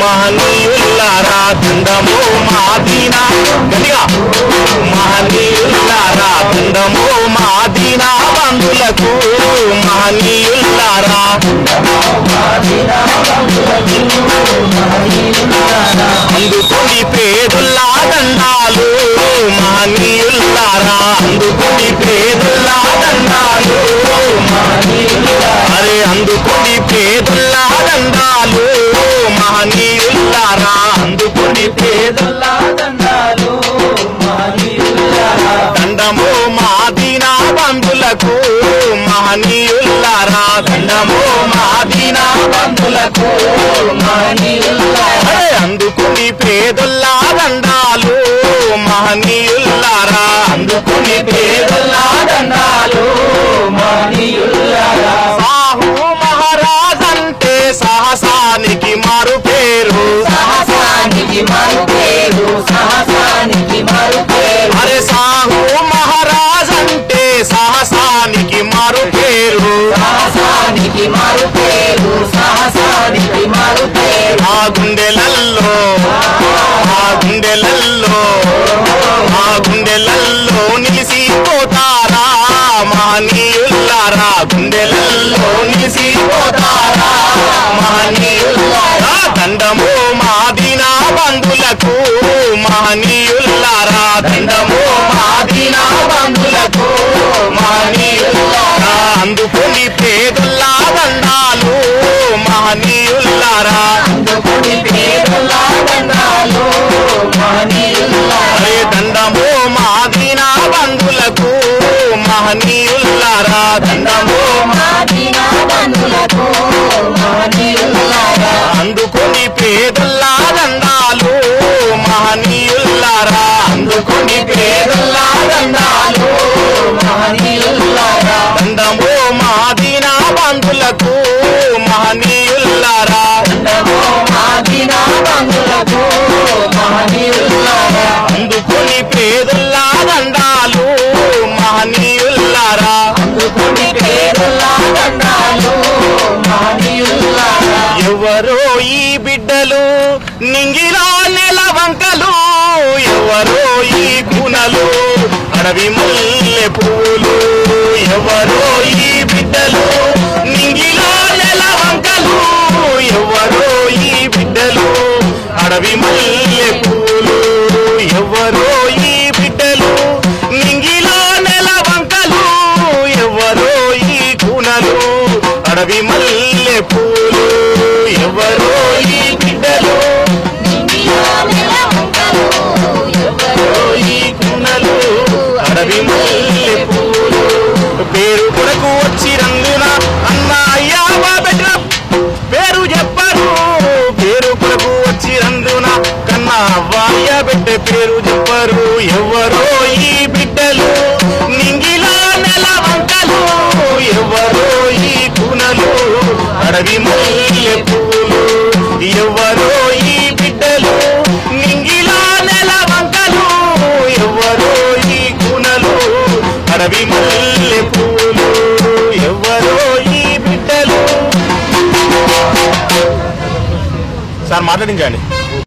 మహనీయులారా దండము మాదీనా గట్టిగా మహనీయులారా దండము మాదీనా బంధులకు మహనీయులారా అందుకుని పేరుల్లా దండాలు మహనీయులారా అందుకుని పేరుల్లా దండాలు అరే అందుకుని పేరుల్లా దండాలు మహనీయులారా అందుకుని పేరుల్లా దండాలు మహనీయులారా దండము మాదీనా బంధులకు మహనీయులారా దండము మాదీనా బంధులకు మహనీయులారా అందుకుని పేదల్లా దండాలు మహనీయులారా అందుకుని పేదల్లా దండాలు మహనీయులారా సాహు మహారాజ్ అంటే సాహసానికి మారు పేరు సాహసానికి మారు పేరు సాహసానికి మారు పేరు అరే సాహు మహారాజ్ అంటే సాహసానికి మారు పేరు సాహసానికి మారు పేరు సాహసానికి మారు పేరు ఆ గుండెలల్లో నిలిసిపోతారా మహనీయులారా గుండెలల్లో నిలిసిపోతారా మహనీయులారా దండము మాదీనా బంధులకు మహనీయులారా దండము మాదీనా బంధులకు మహనీయులారా అందుకుని పేదల్లా దండాలు మహనీయులారా అందుకుని పేదల్లా దండాలు మహనీయులారా దండము మాదీనా బంధులకు మహనీయులారా దండము మాదీనా బంధులకు మహనీయులారా అందుకుని పేదల్లా దండాలు మహనీయులారా అందుకుని పేదల్లా దండాలు మహనీయులారా దండము మాదీనా బంధులకు మహనీయులారా దండము మాదీనా బంధులకు మహనీయులారా అందుకుని పేదల్లా దండాలు మహనీయులారా అందుకుని పేదల్లా దండాలు మహనీయులారా ఎవరో ఈ బిడ్డలు నింగిలో నెలవంకలు ఎవరో ఈ గుణలు అడవి మల్లె పూలు ఎవరో ఈ బిడ్డలు నింగిలో నెలవంకలు ఎవరో ఈ బిడ్డలు అడవి మల్లె పూలు ఎవరో ఈ బిడ్డలు నింగిలో నెలవంకలు ఎవరో ఈ గుణలు అడవి మల్లె పూలు ఎవరో ఈ బిడ్డలు నింగిలో నెలవంకలు ఎవరో ఈ గుణలు అడవి మల్లె పూలు పేరు కొరకు వచ్చి రంగున అన్న అయ్యా బాబెట్ల పేరు చెప్పరు పేరు కొరకు వచ్చి రంగున కన్నా అవ్వాయ పెట్టే పేరు చెప్పరు ఎవరో ఈ బిడ్డలు నింగిలో నెలవంకలు ఎవరో ఈ గుణలు అడవి మల్లె పూలు ఎవరో ఈ బిడ్డలు నింగిలో నెలవంకలు ఎవరో ఈ గుణలు అడవి మల్లె పూలు ఎవరో ఈ బిడ్డలు సార్ మాట్లాడించండి.